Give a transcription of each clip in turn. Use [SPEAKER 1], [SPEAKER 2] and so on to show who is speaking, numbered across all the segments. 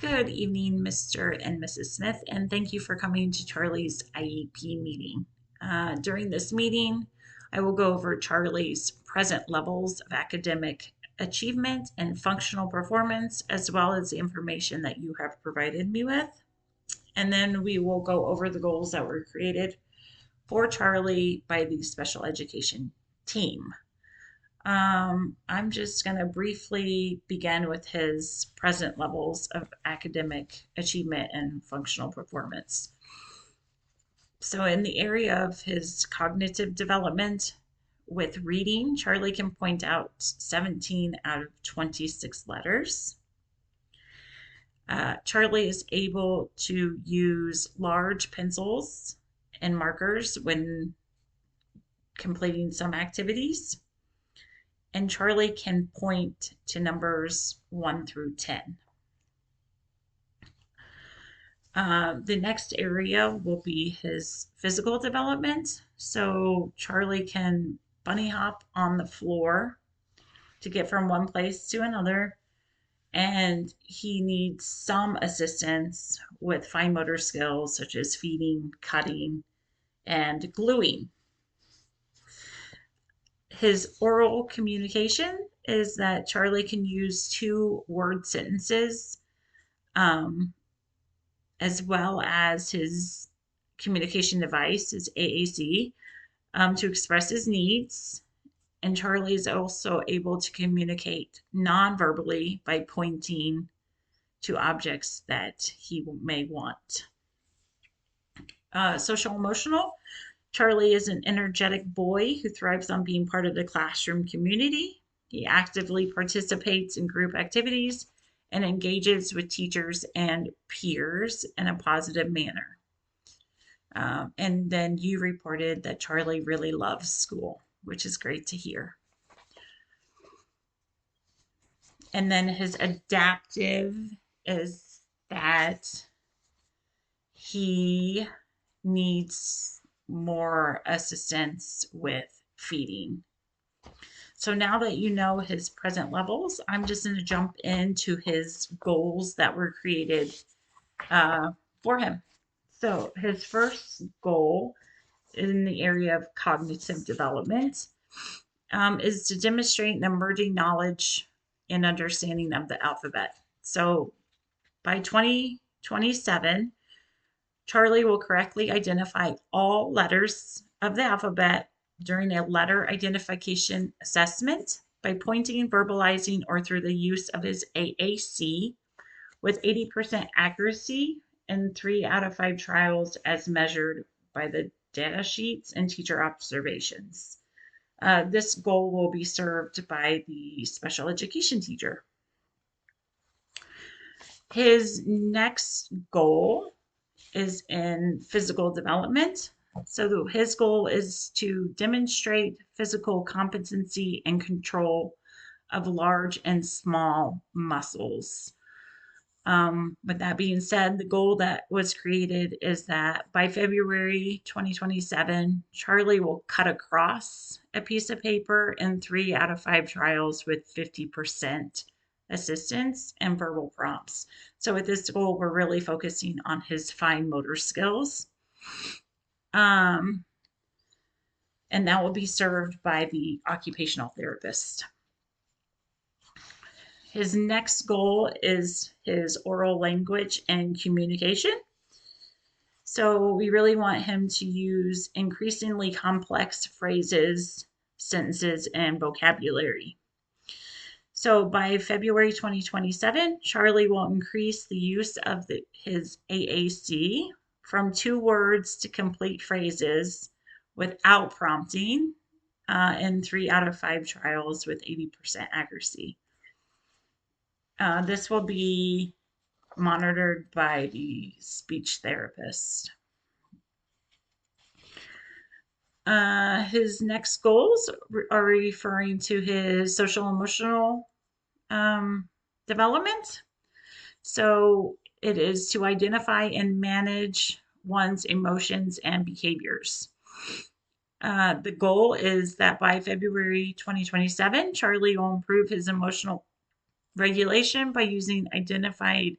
[SPEAKER 1] Good evening, Mr. and Mrs. Smith, and thank you for coming to Charlie's IEP meeting. During this meeting, I will go over Charlie's present levels of academic achievement and functional performance, as well as the information that you have provided me with. And then we will go over the goals that were created for Charlie by the special education team. I'm just going to briefly begin with his present levels of academic achievement and functional performance. So, in the area of his cognitive development with reading, Charlie can point out 17 out of 26 letters. Charlie is able to use large pencils and markers when completing some activities. And Charlie can point to numbers 1 through 10. The next area will be his physical development. So Charlie can bunny hop on the floor to get from one place to another, and he needs some assistance with fine motor skills such as feeding, cutting, and gluing. His oral communication is that Charlie can use 2-word sentences, as well as his communication device, his AAC, to express his needs. And Charlie is also able to communicate non-verbally by pointing to objects that he may want. Social emotional. Charlie is an energetic boy who thrives on being part of the classroom community. He actively participates in group activities and engages with teachers and peers in a positive manner. And then you reported that Charlie really loves school, which is great to hear. And then his adaptive is that he needs more assistance with feeding. So now that you know his present levels, I'm just going to jump into his goals that were created for him. So his first goal in the area of cognitive development is to demonstrate an emerging knowledge and understanding of the alphabet. So by 2027, Charlie will correctly identify all letters of the alphabet during a letter identification assessment by pointing, verbalizing, or through the use of his AAC with 80% accuracy in 3 out of 5 trials as measured by the data sheets and teacher observations. This goal will be served by the special education teacher. His next goal is in physical development. So his goal is to demonstrate physical competency and control of large and small muscles. With that being said, the goal that was created is that by February 2027, Charlie will cut across a piece of paper in 3 out of 5 trials with 50% assistance and verbal prompts. So with this goal, we're really focusing on his fine motor skills. And that will be served by the occupational therapist. His next goal is his oral language and communication. So we really want him to use increasingly complex phrases, sentences, and vocabulary. So by February 2027, Charlie will increase the use of his AAC from 2 words to complete phrases without prompting in 3 out of 5 trials with 80% accuracy. This will be monitored by the speech therapist. His next goals are referring to his social emotional development. So it is to identify and manage one's emotions and behaviors. The goal is that by February 2027, Charlie will improve his emotional regulation by using identified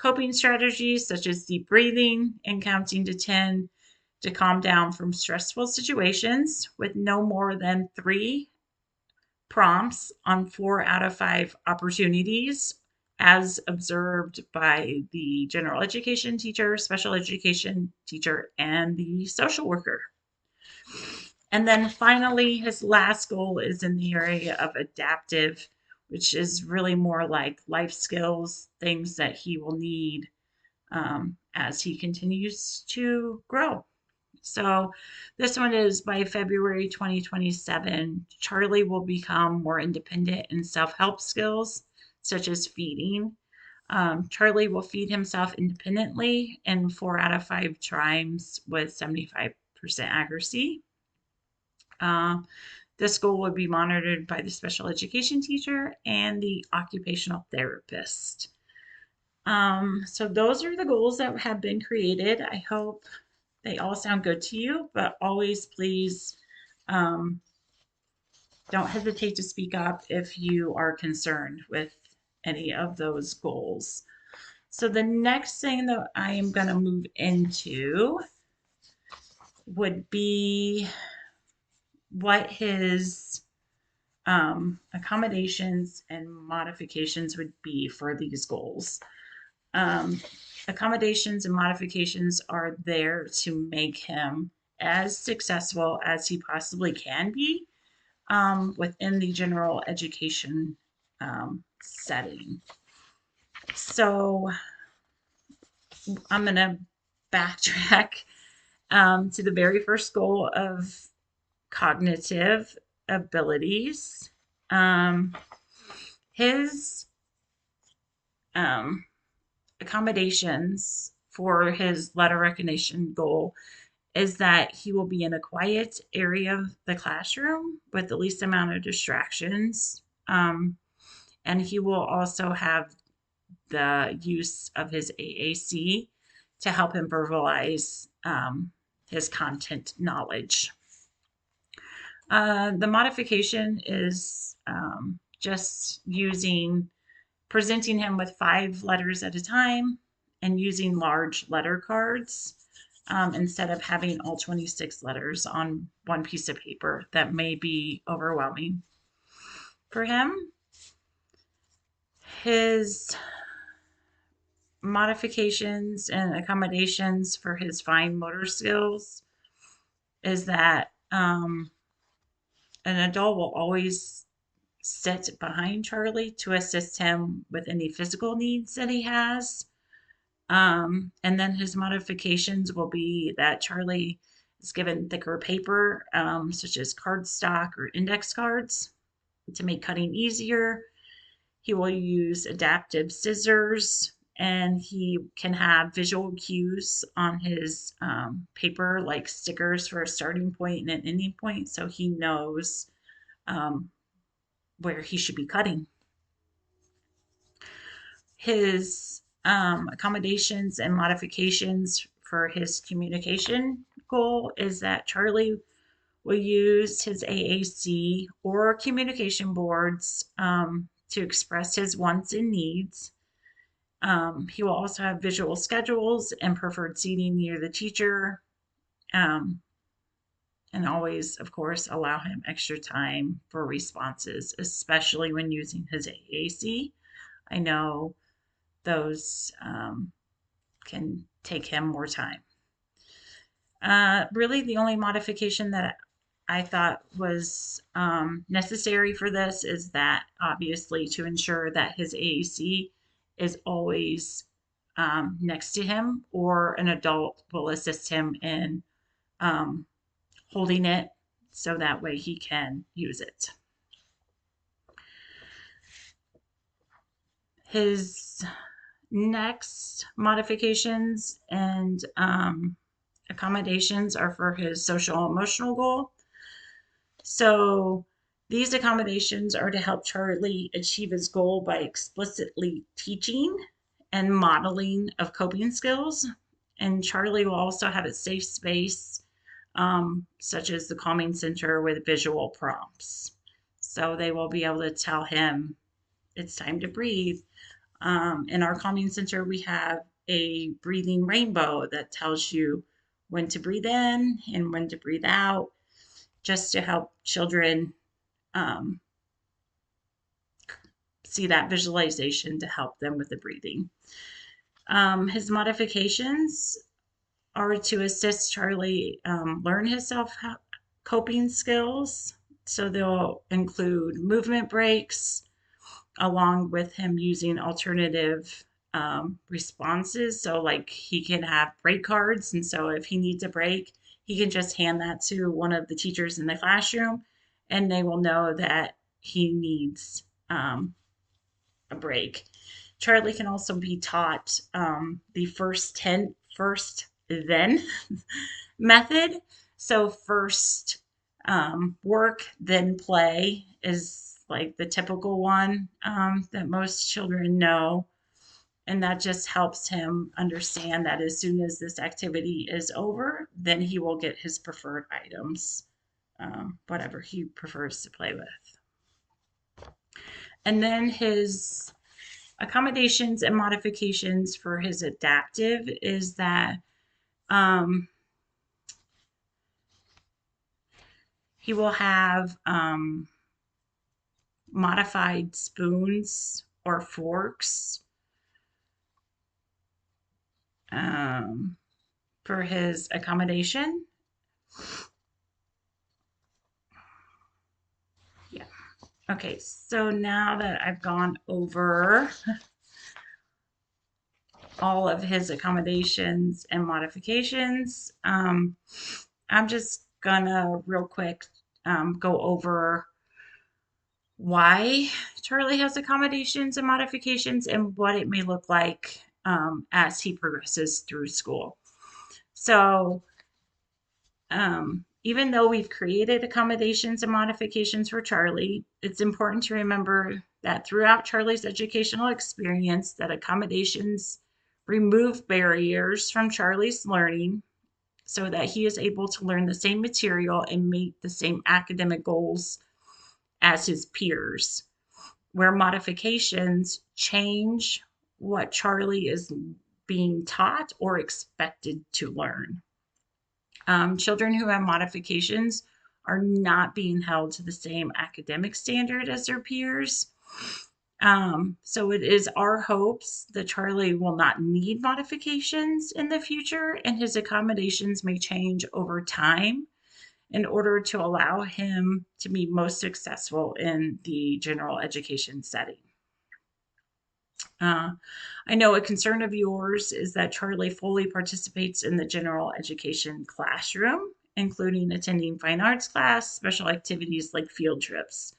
[SPEAKER 1] coping strategies such as deep breathing and counting to 10 to calm down from stressful situations with no more than 3 prompts on 4 out of 5 opportunities, as observed by the general education teacher, special education teacher, and the social worker. And then finally, his last goal is in the area of adaptive, which is really more like life skills, things that he will need as he continues to grow. So this one is by February 2027, Charlie will become more independent in self-help skills, such as feeding. Charlie will feed himself independently in 4 out of 5 times with 75% accuracy. This goal would be monitored by the special education teacher and the occupational therapist. So those are the goals that have been created. I hope they all sound good to you, but always please don't hesitate to speak up if you are concerned with any of those goals. So the next thing that I am going to move into would be what his accommodations and modifications would be for these goals. Accommodations and modifications are there to make him as successful as he possibly can be within the general education setting. So I'm going to backtrack to the very first goal of cognitive abilities. His accommodations for his letter recognition goal is that he will be in a quiet area of the classroom with the least amount of distractions. And he will also have the use of his AAC to help him verbalize his content knowledge. The modification is just presenting him with 5 letters at a time and using large letter cards instead of having all 26 letters on one piece of paper. That may be overwhelming for him. His modifications and accommodations for his fine motor skills is that an adult will always sit behind Charlie to assist him with any physical needs that he has. And then his modifications will be that Charlie is given thicker paper, such as cardstock or index cards, to make cutting easier. He will use adaptive scissors, and he can have visual cues on his paper, like stickers for a starting point and an ending point, so he knows where he should be cutting. His accommodations and modifications for his communication goal is that Charlie will use his AAC or communication boards to express his wants and needs. He will also have visual schedules and preferred seating near the teacher, and always, of course, allow him extra time for responses, especially when using his AAC. I know those can take him more time. Really, the only modification that I thought was necessary for this is that obviously to ensure that his AAC is always next to him, or an adult will assist him in holding it so that way he can use it. His next modifications and accommodations are for his social emotional goal. So these accommodations are to help Charlie achieve his goal by explicitly teaching and modeling of coping skills. And Charlie will also have a safe space, such as the calming center with visual prompts. So they will be able to tell him it's time to breathe. In our calming center, we have a breathing rainbow that tells you when to breathe in and when to breathe out, just to help children um, see that visualization to help them with the breathing. His modifications are to assist Charlie learn his self coping skills. So they'll include movement breaks, along with him using alternative responses. So, like, he can have break cards. And so, if he needs a break, he can just hand that to one of the teachers in the classroom, and they will know that he needs a break. Charlie can also be taught the first then method. So first work, then play is like the typical one that most children know. And that just helps him understand that as soon as this activity is over, then he will get his preferred items, whatever he prefers to play with. And then his accommodations and modifications for his adaptive is that um, he will have modified spoons or forks um, for his accommodation. Yeah. Okay, so now that I've gone over all of his accommodations and modifications, I'm just gonna real quick go over why Charlie has accommodations and modifications and what it may look like as he progresses through school. So, even though we've created accommodations and modifications for Charlie, it's important to remember that throughout Charlie's educational experience, that accommodations remove barriers from Charlie's learning so that he is able to learn the same material and meet the same academic goals as his peers, where modifications change what Charlie is being taught or expected to learn. Children who have modifications are not being held to the same academic standard as their peers. So it is our hopes that Charlie will not need modifications in the future, and his accommodations may change over time in order to allow him to be most successful in the general education setting. I know a concern of yours is that Charlie fully participates in the general education classroom, including attending fine arts class, special activities like field trips.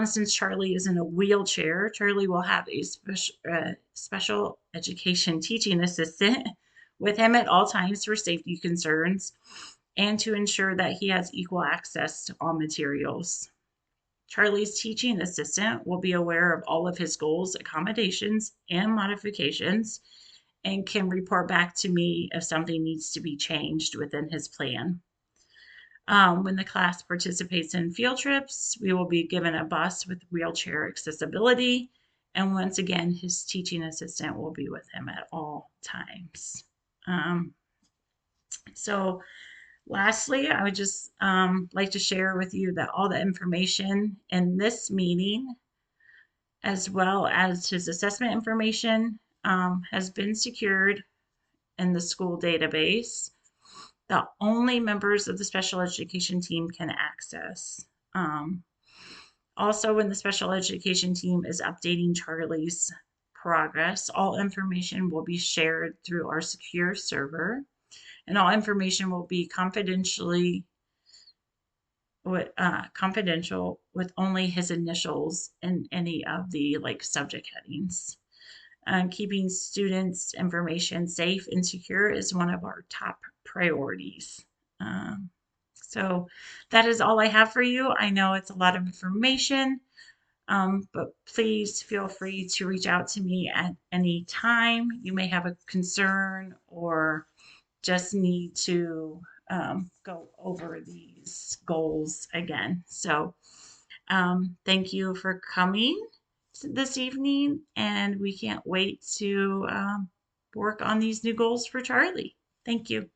[SPEAKER 1] Since Charlie is in a wheelchair, Charlie will have a special education teaching assistant with him at all times for safety concerns and to ensure that he has equal access to all materials. Charlie's teaching assistant will be aware of all of his goals, accommodations, and modifications and can report back to me if something needs to be changed within his plan. When the class participates in field trips, we will be given a bus with wheelchair accessibility. And once again, his teaching assistant will be with him at all times. So lastly, I would just like to share with you that all the information in this meeting, as well as his assessment information, has been secured in the school database that only members of the special education team can access. Also, when the special education team is updating Charlie's progress, all information will be shared through our secure server, and all information will be confidential with only his initials in any of the like subject headings. Keeping students' information safe and secure is one of our top priorities. So that is all I have for you. I know it's a lot of information, but please feel free to reach out to me at any time. You may have a concern or just need to go over these goals again. So thank you for coming this evening, and we can't wait to work on these new goals for Charlie. Thank you.